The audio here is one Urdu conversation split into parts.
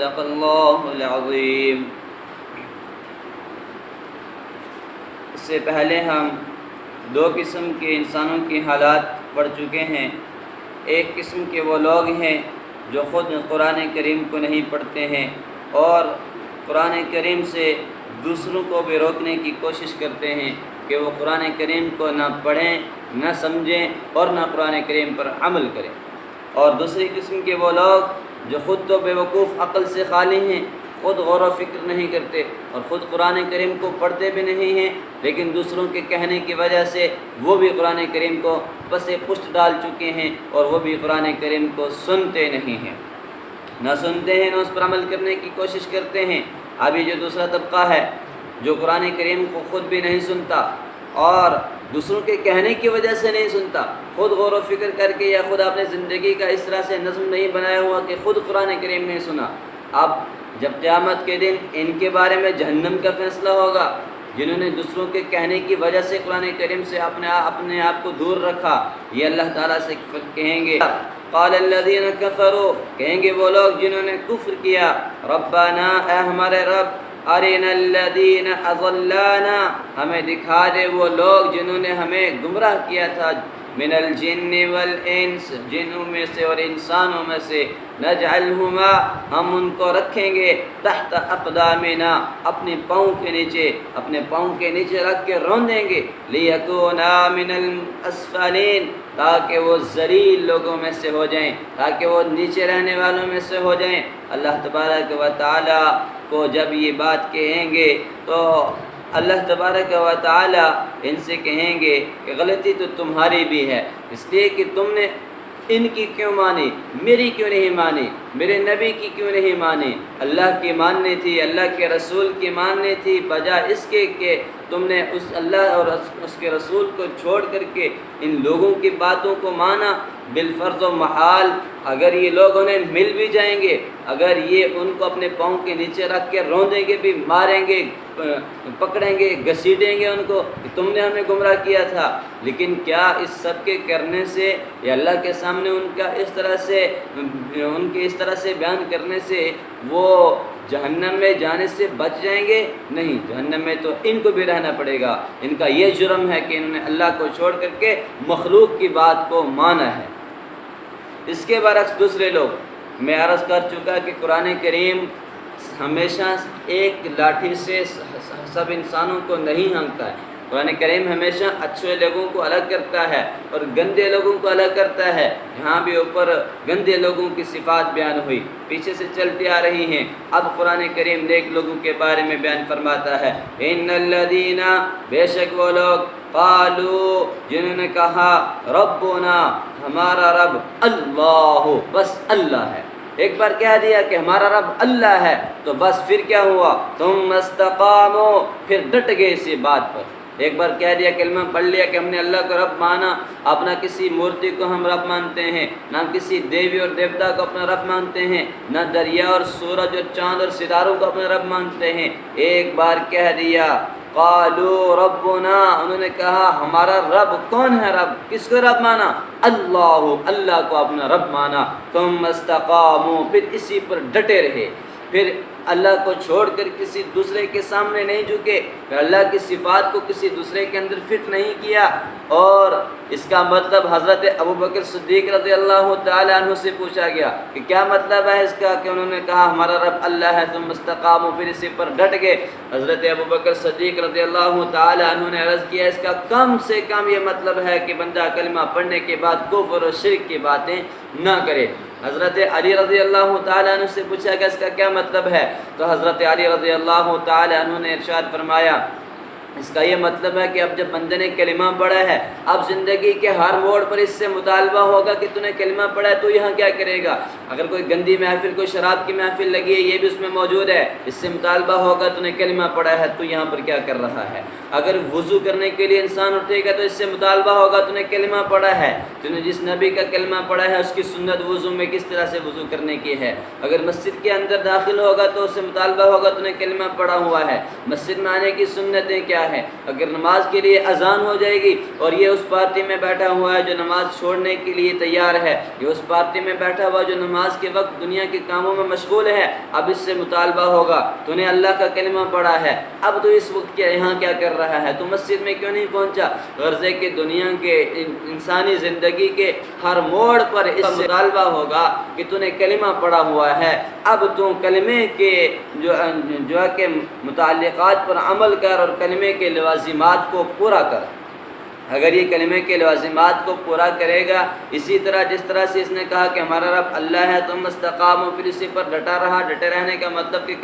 صدق اللہ العظیم۔ اس سے پہلے ہم دو قسم کے انسانوں کی حالات پڑھ چکے ہیں۔ ایک قسم کے وہ لوگ ہیں جو خود قرآن کریم کو نہیں پڑھتے ہیں اور قرآن کریم سے دوسروں کو بھی روکنے کی کوشش کرتے ہیں کہ وہ قرآن کریم کو نہ پڑھیں، نہ سمجھیں اور نہ قرآن کریم پر عمل کریں۔ اور دوسری قسم کے وہ لوگ جو خود تو بیوقوف عقل سے خالی ہیں، خود غور و فکر نہیں کرتے اور خود قرآن کریم کو پڑھتے بھی نہیں ہیں، لیکن دوسروں کے کہنے کی وجہ سے وہ بھی قرآن کریم کو پس پشت ڈال چکے ہیں اور وہ بھی قرآن کریم کو سنتے نہیں ہیں، نہ سنتے ہیں نہ اس پر عمل کرنے کی کوشش کرتے ہیں۔ ابھی جو دوسرا طبقہ ہے جو قرآن کریم کو خود بھی نہیں سنتا اور دوسروں کے کہنے کی وجہ سے نہیں سنتا، خود غور و فکر کر کے یا خود اپنے زندگی کا اس طرح سے نظم نہیں بنایا ہوا کہ خود قرآن کریم نہیں سنا، اب جب قیامت کے دن ان کے بارے میں جہنم کا فیصلہ ہوگا، جنہوں نے دوسروں کے کہنے کی وجہ سے قرآن کریم سے اپنے آپ کو دور رکھا، یہ اللہ تعالیٰ سے کہیں گے قال الذین کفروا، کہیں گے وہ لوگ جنہوں نے کفر کیا، ربنا اے ہمارے رب، ارنا الذین اضلانا، ہمیں دکھا دے وہ لوگ جنہوں نے ہمیں گمراہ کیا تھا، من الجن والانس، جنوں میں سے اور انسانوں میں سے، نجعلہما، ہم ان کو رکھیں گے، تحت اقدامنا، اپنے پاؤں کے نیچے، اپنے پاؤں کے نیچے رکھ کے روندیں گے، لیکونا من الاسفلین، تاکہ وہ ذلیل لوگوں میں سے ہو جائیں، تاکہ وہ نیچے رہنے والوں میں سے ہو جائیں۔ اللہ تبارک و تعالی کو جب یہ بات کہیں گے تو اللہ تبارک و تعالی ان سے کہیں گے کہ غلطی تو تمہاری بھی ہے، اس لیے کہ تم نے ان کی کیوں مانی، میری کیوں نہیں مانی، میرے نبی کی کیوں نہیں مانی، اللہ کی ماننی تھی، اللہ کے رسول کی ماننی تھی، بجائے اس کے کہ تم نے اس اللہ اور اس کے رسول کو چھوڑ کر کے ان لوگوں کی باتوں کو مانا۔ بالفرض و محال اگر یہ لوگ انہیں مل بھی جائیں گے، اگر یہ ان کو اپنے پاؤں کے نیچے رکھ کے روندیں گے بھی، ماریں گے، پکڑیں گے، گھسیٹیں گے ان کو کہ تم نے ہمیں گمراہ کیا تھا، لیکن کیا اس سب کے کرنے سے یا اللہ کے سامنے ان کے اس طرح سے بیان کرنے سے وہ جہنم میں جانے سے بچ جائیں گے؟ نہیں، جہنم میں تو ان کو بھی رہنا پڑے گا۔ ان کا یہ جرم ہے کہ انہوں نے اللہ کو چھوڑ کر کے مخلوق کی بات کو مانا ہے۔ اس کے برعکس دوسرے لوگ، میں عرض کر چکا کہ قرآن کریم ہمیشہ ایک لاٹھی سے سب انسانوں کو نہیں ہانکتا ہے۔ قرآن کریم ہمیشہ اچھے لوگوں کو الگ کرتا ہے اور گندے لوگوں کو الگ کرتا ہے۔ یہاں بھی اوپر گندے لوگوں کی صفات بیان ہوئی، پیچھے سے چلتی آ رہی ہیں، اب قرآن کریم نیک لوگوں کے بارے میں بیان فرماتا ہے، ان الذین، بے شک وہ لوگ، قالوا، جنہوں نے کہا، ربنا، ہمارا رب، اللہ، بس اللہ ہے۔ ایک بار کہہ دیا کہ ہمارا رب اللہ ہے تو بس پھر کیا ہوا، ثم استقاموا، پھر ڈٹ گئے اسی بات پر۔ ایک بار کہہ دیا، کلمہ پڑھ لیا کہ ہم نے اللہ کو رب مانا، اپنا کسی مورتی کو ہم رب مانتے ہیں، نہ کسی دیوی اور دیوتا کو اپنا رب مانتے ہیں، نہ دریا اور سورج اور چاند اور ستاروں کو اپنا رب مانتے ہیں۔ ایک بار کہہ دیا، قالوا ربنا، انہوں نے کہا ہمارا رب کون ہے، رب کس کو رب مانا، اللہ، اللہ کو اپنا رب مانا، ثم استقاموا، پھر اسی پر ڈٹے رہے، پھر اللہ کو چھوڑ کر کسی دوسرے کے سامنے نہیں جھکے، پھر اللہ کی صفات کو کسی دوسرے کے اندر فٹ نہیں کیا۔ اور اس کا مطلب حضرت ابوبکر صدیق رضی اللہ تعالی عنہ سے پوچھا گیا کہ کیا مطلب ہے اس کا کہ انہوں نے کہا ہمارا رب اللہ ہے، ثم استقاموا، پھر اسی پر ڈٹ گئے۔ حضرت ابوبکر صدیق رضی اللہ تعالی عنہ نے عرض کیا اس کا کم سے کم یہ مطلب ہے کہ بندہ کلمہ پڑھنے کے بعد کفر و شرک کی باتیں نہ کرے۔ حضرت علی رضی اللہ تعالیٰ عنہ سے پوچھا کہ اس کا کیا مطلب ہے، تو حضرت علی رضی اللہ تعالیٰ عنہ نے ارشاد فرمایا اس کا یہ مطلب ہے کہ اب جب بندے نے کلمہ پڑھا ہے، اب زندگی کے ہر موڑ پر اس سے مطالبہ ہوگا کہ تو نے کلمہ پڑھا ہے تو یہاں کیا کرے گا۔ اگر کوئی گندی محفل، کوئی شراب کی محفل لگی ہے، یہ بھی اس میں موجود ہے، اس سے مطالبہ ہوگا تو نے کلمہ پڑھا ہے تو یہاں پر کیا کر رہا ہے۔ اگر وضو کرنے کے لیے انسان اٹھے گا تو اس سے مطالبہ ہوگا تو نے کلمہ پڑھا ہے، تو نے جس نبی کا کلمہ پڑھا ہے اس کی سنت وضو میں کس طرح سے وضو کرنے کی ہے۔ اگر مسجد کے اندر داخل ہوگا تو اس سے مطالبہ ہوگا تو نے کلمہ پڑھا ہوا ہے۔ مسجد میں آنے کی سنتیں کیا کیا ہے؟ اگر نماز کے لیے اذان ہو جائے گی اور یہ اس پارٹی میں بیٹھا ہوا ہے جو نماز چھوڑنے کے لیے تیار ہے، یہ اس پارٹی میں بیٹھا ہوا جو نماز کے وقت دنیا کے کاموں میں مشغول ہے، اب اس سے مطالبہ ہوگا تو نے اللہ کا کلمہ پڑھا ہے، اب تو اس وقت یہاں کیا کر رہا ہے؟ تو مسجد میں کیوں نہیں پہنچا؟ غرض ہے کہ دنیا کے انسانی زندگی کے ہر موڑ پر اس سے مطالبہ ہوگا کہ تو نے کلمہ پڑھا ہوا ہے، اب تو کلمے کے جو ہے کہ متعلقات پر عمل کر اور کلمے کے لوازمات کو پورا کر۔ اگر یہ کلمے کے لوازمات کو پورا کرے گا، اسی طرح جس طرح سے اس نے کہا کہ ہمارا رب اللہ ہے تم استقاموا، پھر اسی پر ڈٹا رہا، ڈٹے رہنے کا مطلب کہ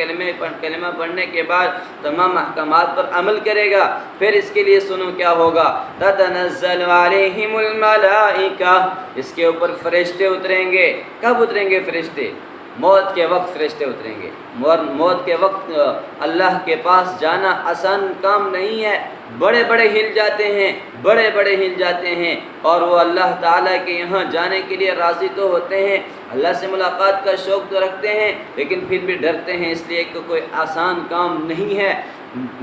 کلمہ پڑھنے کے بعد تمام احکامات پر عمل کرے گا، پھر اس کے لیے سنو کیا ہوگا، تتنزل علیہم الملائکہ، اس کے اوپر فرشتے اتریں گے۔ کب اتریں گے فرشتے؟ موت کے وقت فرشتے اتریں گے۔ موت کے وقت اللہ کے پاس جانا آسان کام نہیں ہے، بڑے بڑے ہل جاتے ہیں، بڑے بڑے ہل جاتے ہیں، اور وہ اللہ تعالیٰ کے یہاں جانے کے لیے راضی تو ہوتے ہیں، اللہ سے ملاقات کا شوق تو رکھتے ہیں، لیکن پھر بھی ڈرتے ہیں، اس لیے کہ کوئی آسان کام نہیں ہے۔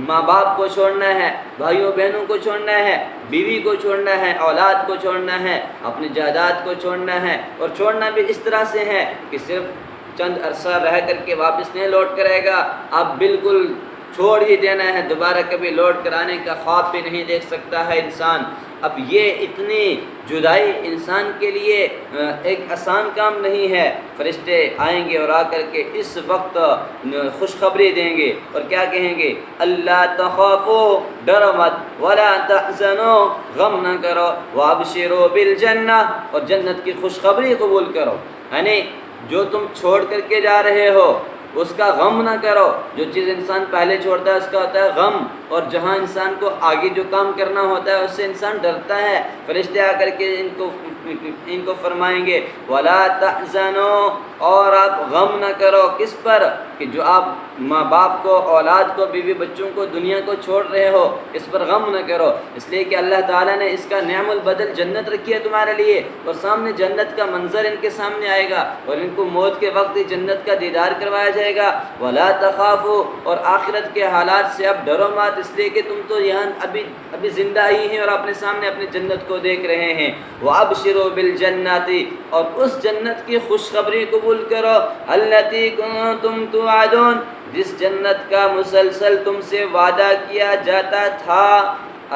ماں باپ کو چھوڑنا ہے، بھائیوں بہنوں کو چھوڑنا ہے، بیوی کو چھوڑنا ہے، اولاد کو چھوڑنا ہے، اپنی جائیداد کو چھوڑنا ہے، اور چھوڑنا بھی اس طرح سے ہے کہ صرف چند عرصہ رہ کر کے واپس نہیں لوٹ کرے گا، اب بالکل چھوڑ ہی دینا ہے، دوبارہ کبھی لوٹ کر آنے کا خواب بھی نہیں دیکھ سکتا ہے انسان۔ اب یہ اتنی جدائی انسان کے لیے ایک آسان کام نہیں ہے۔ فرشتے آئیں گے اور آ کر کے اس وقت خوشخبری دیں گے اور کیا کہیں گے؟ اللہ تخافو، ڈرو مت، ولا تحزنو، غم نہ کرو، وابشروا بالجنہ، اور جنت کی خوشخبری قبول کرو، یعنی جو تم چھوڑ کر کے جا رہے ہو اس کا غم نہ کرو۔ جو چیز انسان پہلے چھوڑتا ہے اس کا ہوتا ہے غم، اور جہاں انسان کو آگے جو کام کرنا ہوتا ہے اس سے انسان ڈرتا ہے۔ فرشتے آ کر کے ان کو فرمائیں گے وَلَا تَحْزَنُوا، اور آپ غم نہ کرو، کس پر؟ کہ جو آپ ماں باپ کو، اولاد کو، بیوی بچوں کو، دنیا کو چھوڑ رہے ہو، اس پر غم نہ کرو، اس لیے کہ اللہ تعالیٰ نے اس کا نعم البدل جنت رکھی ہے تمہارے لیے، اور سامنے جنت کا منظر ان کے سامنے آئے گا، اور ان کو موت کے وقت جنت کا دیدار کروایا جائے گا۔ وَلَا تَخَافُوا، اور آخرت کے حالات سے اب ڈرو مت، اس لیے کہ تم تو یہاں ابھی زندہ ہی ہیں اور اپنے سامنے اپنی جنت کو دیکھ رہے ہیں۔ وَأَبْشِرُوا بِالْجَنَّةِ، اور اس جنت کی خوشخبری قبول کرو، الَّتِي كُنتُمْ تُوعَدُونَ، جس جنت کا مسلسل تم سے وعدہ کیا جاتا تھا۔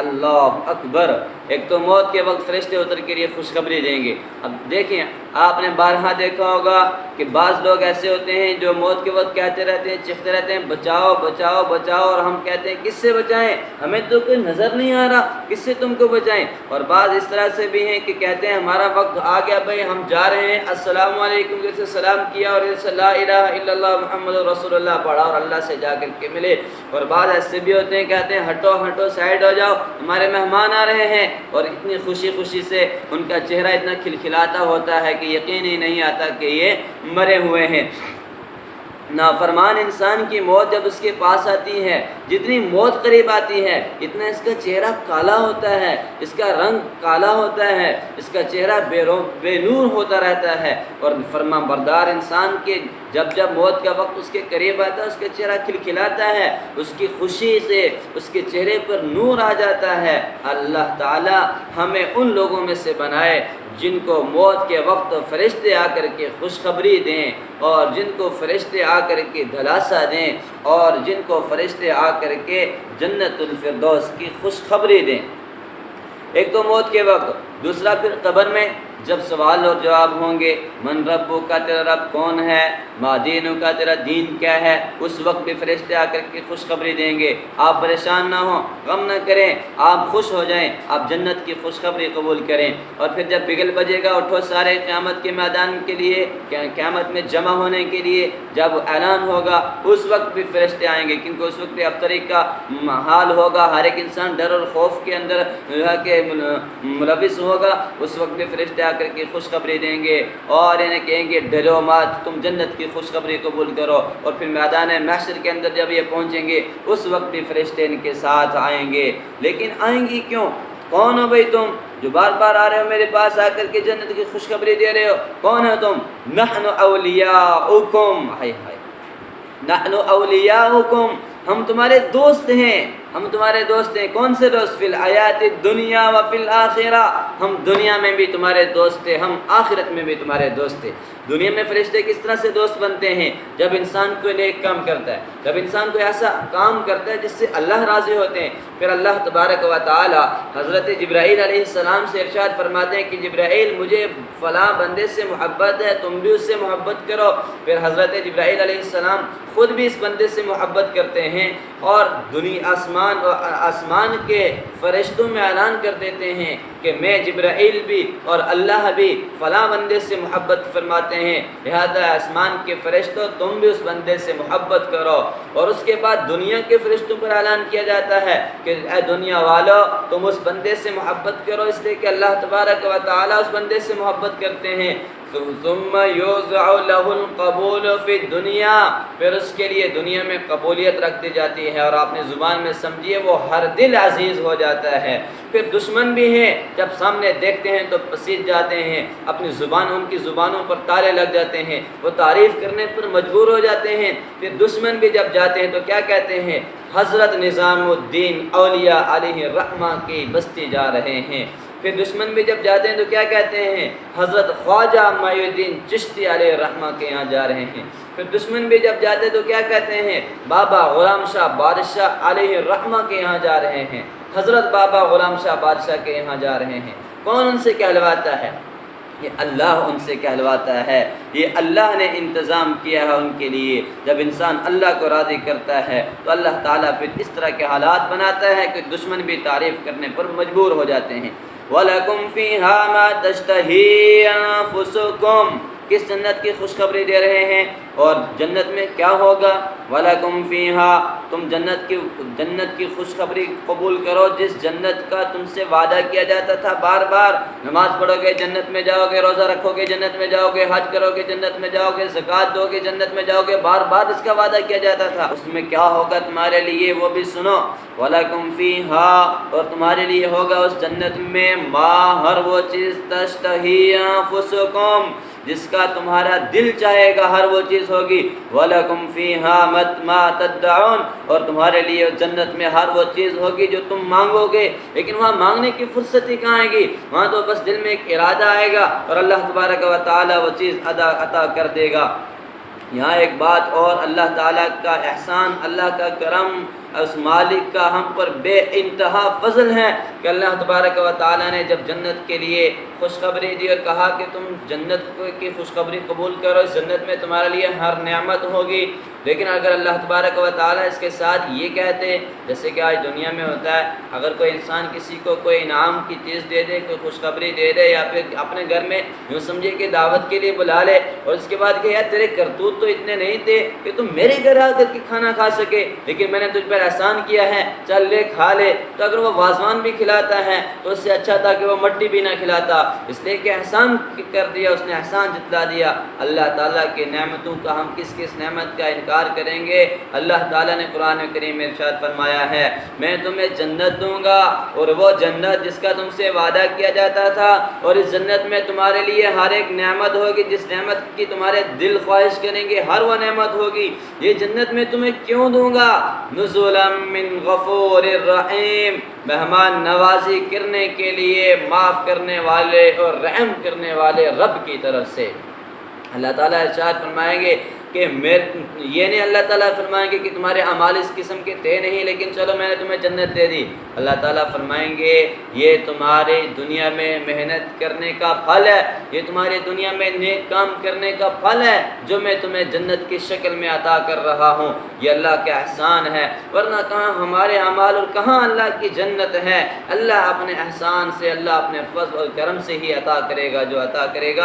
اللہ اکبر! ایک تو موت کے وقت فرشتے اتر کے لیے خوشخبری دیں گے۔ اب دیکھیں، آپ نے بارہا دیکھا ہوگا کہ بعض لوگ ایسے ہوتے ہیں جو موت کے وقت کہتے رہتے ہیں، چیختے رہتے ہیں بچاؤ بچاؤ بچاؤ، اور ہم کہتے ہیں کس سے بچائیں، ہمیں تو کوئی نظر نہیں آ رہا، کس سے تم کو بچائیں۔ اور بعض اس طرح سے بھی ہیں کہ کہتے ہیں ہمارا وقت آ گیا بھائی، ہم جا رہے ہیں، السلام علیکم جیسے سلام کیا اور جیسے لا الہ الا اللہ محمد رسول اللہ پڑھا اور اللہ سے جا کر کے ملے۔ اور بعض ایسے بھی ہوتے ہیں کہتے ہیں ہٹو ہٹو، سائڈ ہو جاؤ، ہمارے مہمان آ رہے ہیں، اور اتنی خوشی خوشی سے ان کا چہرہ اتنا کھلکھلاتا ہوتا ہے کہ یقین ہی نہیں آتا کہ یہ مرے ہوئے ہیں۔ نافرمان انسان کی موت جب اس کے پاس آتی ہے، جتنی موت قریب آتی ہے اتنا اس کا چہرہ کالا ہوتا ہے، اس کا رنگ کالا ہوتا ہے، اس کا چہرہ بے نور ہوتا رہتا ہے۔ اور فرما بردار انسان کے جب موت کا وقت اس کے قریب آتا ہے اس کا چہرہ کھلکھلاتا ہے، اس کی خوشی سے اس کے چہرے پر نور آ جاتا ہے۔ اللہ تعالی ہمیں ان لوگوں میں سے بنائے جن کو موت کے وقت فرشتے آ کر کے خوشخبری دیں، اور جن کو فرشتے آ کر کے دلاسا دیں، اور جن کو فرشتے آ کر کے جنت الفردوس کی خوشخبری دیں۔ ایک تو موت کے وقت، دوسرا پھر قبر میں جب سوال اور جواب ہوں گے، من ربو کا، تیرا رب کون ہے، ما دینو کا، تیرا دین کیا ہے، اس وقت بھی فرشتے آ کر کے خوشخبری دیں گے۔ آپ پریشان نہ ہوں، غم نہ کریں، آپ خوش ہو جائیں، آپ جنت کی خوشخبری قبول کریں۔ اور پھر جب بگل بجے گا، اٹھو سارے قیامت کے میدان کے لیے، قیامت میں جمع ہونے کے لیے، جب اعلان ہوگا اس وقت بھی فرشتے آئیں گے، کیونکہ اس وقت بھی ابتری کا حال ہوگا، ہر ایک انسان ڈر اور خوف کے اندر کہ ملوث ہوگا، اس وقت بھی فرشتے آ کر کے خوشخبری دیں گے اور انہیں کہیں گے ڈرو مت، تم جنت کی خوشخبری قبول کرو۔ اور پھر میدان محشر کے اندر جب یہ پہنچیں گے اس وقت بھی فرشتے ان کے ساتھ آئیں گے۔ لیکن آئیں گی کیوں؟ کون ہو بھائی تم جو بار بار آ رہے ہو میرے پاس آ کر کے جنت کی خوشخبری دے رہے ہو؟ کون ہو تم؟ نحن اولیاؤکم، ہائے ہائے، نحن اولیاؤکم، ہم تمہارے دوست ہیں، ہم تمہارے دوست ہیں۔ کون سے دوست؟ فی الحیات الدنیا و فی الآخرہ، ہم دنیا میں بھی تمہارے دوست تھے، ہم آخرت میں بھی تمہارے دوست تھے۔ دنیا میں فرشتے کس طرح سے دوست بنتے ہیں؟ جب انسان کوئی نیک کام کرتا ہے، جب انسان کوئی ایسا کام کرتا ہے جس سے اللہ راضی ہوتے ہیں، پھر اللہ تبارک و تعالی حضرت جبرائیل علیہ السلام سے ارشاد فرماتے ہیں کہ جبرائیل مجھے فلاں بندے سے محبت ہے، تم بھی اس سے محبت کرو۔ پھر حضرت جبرائیل علیہ السلام خود بھی اس بندے سے محبت کرتے ہیں اور آسمان کے فرشتوں میں اعلان کر دیتے ہیں کہ میں جبرائیل بھی اور اللہ بھی فلاں بندے سے محبت فرماتے ہیں، لہذا آسمان کے فرشتوں تم بھی اس بندے سے محبت کرو۔ اور اس کے بعد دنیا کے فرشتوں پر اعلان کیا جاتا ہے کہ اے دنیا والو تم اس بندے سے محبت کرو، اس لیے کہ اللہ تبارک و تعالیٰ اس بندے سے محبت کرتے ہیں۔ ثم یوضع له القبول فی الدنیا، پھر اس کے لیے دنیا میں قبولیت رکھ دی جاتی ہے، اور آپ نے زبان میں سمجھیے وہ ہر دل عزیز ہو جاتا ہے۔ پھر دشمن بھی ہیں، جب سامنے دیکھتے ہیں تو پسیج جاتے ہیں، اپنی زبان ان کی زبانوں پر تالے لگ جاتے ہیں، وہ تعریف کرنے پر مجبور ہو جاتے ہیں۔ پھر دشمن بھی جب جاتے ہیں تو کیا کہتے ہیں؟ حضرت نظام الدین اولیاء علیہ الرحمہ کی بستی جا رہے ہیں۔ پھر دشمن بھی جب جاتے ہیں تو کیا کہتے ہیں؟ حضرت خواجہ معین الدین چشتی علیہ الرحمہ کے یہاں جا رہے ہیں۔ پھر دشمن بھی جب جاتے ہیں تو کیا کہتے ہیں؟ بابا غلام شاہ بادشاہ علیہ الرحمہ کے یہاں جا رہے ہیں، حضرت بابا غلام شاہ بادشاہ کے یہاں جا رہے ہیں۔ کون ان سے کہلواتا ہے؟ یہ اللہ ان سے کہلواتا ہے، یہ اللہ نے انتظام کیا ہے ان کے لیے۔ جب انسان اللہ کو راضی کرتا ہے تو اللہ تعالیٰ پھر اس طرح کے حالات بناتا ہے کہ دشمن بھی تعریف کرنے پر مجبور ہو جاتے ہیں۔ وَلَكُمْ فِيهَا مَا تَشْتَهِي أَنفُسُكُمْ، کس جنت کی خوشخبری دے رہے ہیں اور جنت میں کیا ہوگا؟ وَلَكُمْ فِيهَا، تم جنت کی خوشخبری قبول کرو جس جنت کا تم سے وعدہ کیا جاتا تھا۔ بار بار نماز پڑھو گے جنت میں جاؤ گے، روزہ رکھو گے جنت میں جاؤ گے، حج کرو گے جنت میں جاؤ گے، زکوٰۃ دو گے جنت میں جاؤ گے، بار بار اس کا وعدہ کیا جاتا تھا۔ اس میں کیا ہوگا تمہارے لیے وہ بھی سنو۔ وَلَكُمْ فِيهَا، اور تمہارے لیے ہوگا اس جنت میں ما، ہر وہ چیز تشتہی انفسکم، جس کا تمہارا دل چاہے گا، ہر وہ چیز ہوگی۔ وَلَكُمْ فِيهَا مَا تَدَّعُونَ، اور تمہارے لیے جنت میں ہر وہ چیز ہوگی جو تم مانگو گے۔ لیکن وہاں مانگنے کی فرصت ہی کہاں آئے گی؟ وہاں تو بس دل میں ایک ارادہ آئے گا اور اللہ تبارک و تعالیٰ وہ چیز عطا کر دے گا۔ یہاں ایک بات اور، اللہ تعالیٰ کا احسان، اللہ کا کرم، اس مالک کا ہم پر بے انتہا فضل ہے کہ اللہ تبارک و تعالیٰ نے جب جنت کے لیے خوشخبری دی اور کہا کہ تم جنت کی خوشخبری قبول کرو، اس جنت میں تمہارے لیے ہر نعمت ہوگی۔ لیکن اگر اللہ تبارک و تعالیٰ اس کے ساتھ یہ کہتے، جیسے کہ آج دنیا میں ہوتا ہے، اگر کوئی انسان کسی کو کوئی انعام کی چیز دے دے، کوئی خوشخبری دے دے، یا پھر اپنے گھر میں یوں سمجھے کہ دعوت کے لیے بلا لے، اور اس کے بعد کہ یار تیرے کرتوت تو اتنے نہیں تھے کہ تم میرے گھر آ کر کے کھانا کھا سکے، لیکن میں نے تجھ پر احسان کیا ہے، چل لے کھا لے، تو اگر وہ وازوان بھی کھلاتا ہے تو اس سے اچھا تھا کہ وہ مٹی بھی نہ کھلاتا، اس لیے کہ احسان کر دیا، اس نے احسان جتلا دیا۔ اللہ تعالیٰ کے نعمتوں کا ہم کس نعمت کا انکار کریں گے؟ اللہ تعالیٰ نے قرآن کریم میں ارشاد فرمایا ہے، میں تمہیں جنت دوں گا، اور وہ جنت جس کا تم سے وعدہ کیا جاتا تھا، اور اس جنت میں تمہارے لیے ہر ایک نعمت ہوگی، جس نعمت کی تمہارے دل خواہش کریں گے ہر وہ نعمت ہوگی۔ یہ جنت میں تمہیں کیوں دوں گا؟ نزلا من غفور الرحیم، مہمان نوازی کرنے کے لیے معاف کرنے والے اور رحم کرنے والے رب کی طرف سے۔ اللہ تعالیٰ ارشاد فرمائیں گے کہ یہ نہیں اللہ تعالیٰ فرمائیں گے کہ تمہارے اعمال اس قسم کے تھے نہیں، لیکن چلو میں نے تمہیں جنت دے دی۔ اللہ تعالیٰ فرمائیں گے یہ تمہارے دنیا میں محنت کرنے کا پھل ہے، یہ تمہاری دنیا میں نیک کام کرنے کا پھل ہے جو میں تمہیں جنت کی شکل میں عطا کر رہا ہوں۔ یہ اللہ کا احسان ہے، ورنہ کہاں ہمارے اعمال اور کہاں اللہ کی جنت ہے۔ اللہ اپنے احسان سے، اللہ اپنے فضل اور کرم سے ہی عطا کرے گا جو عطا کرے گا۔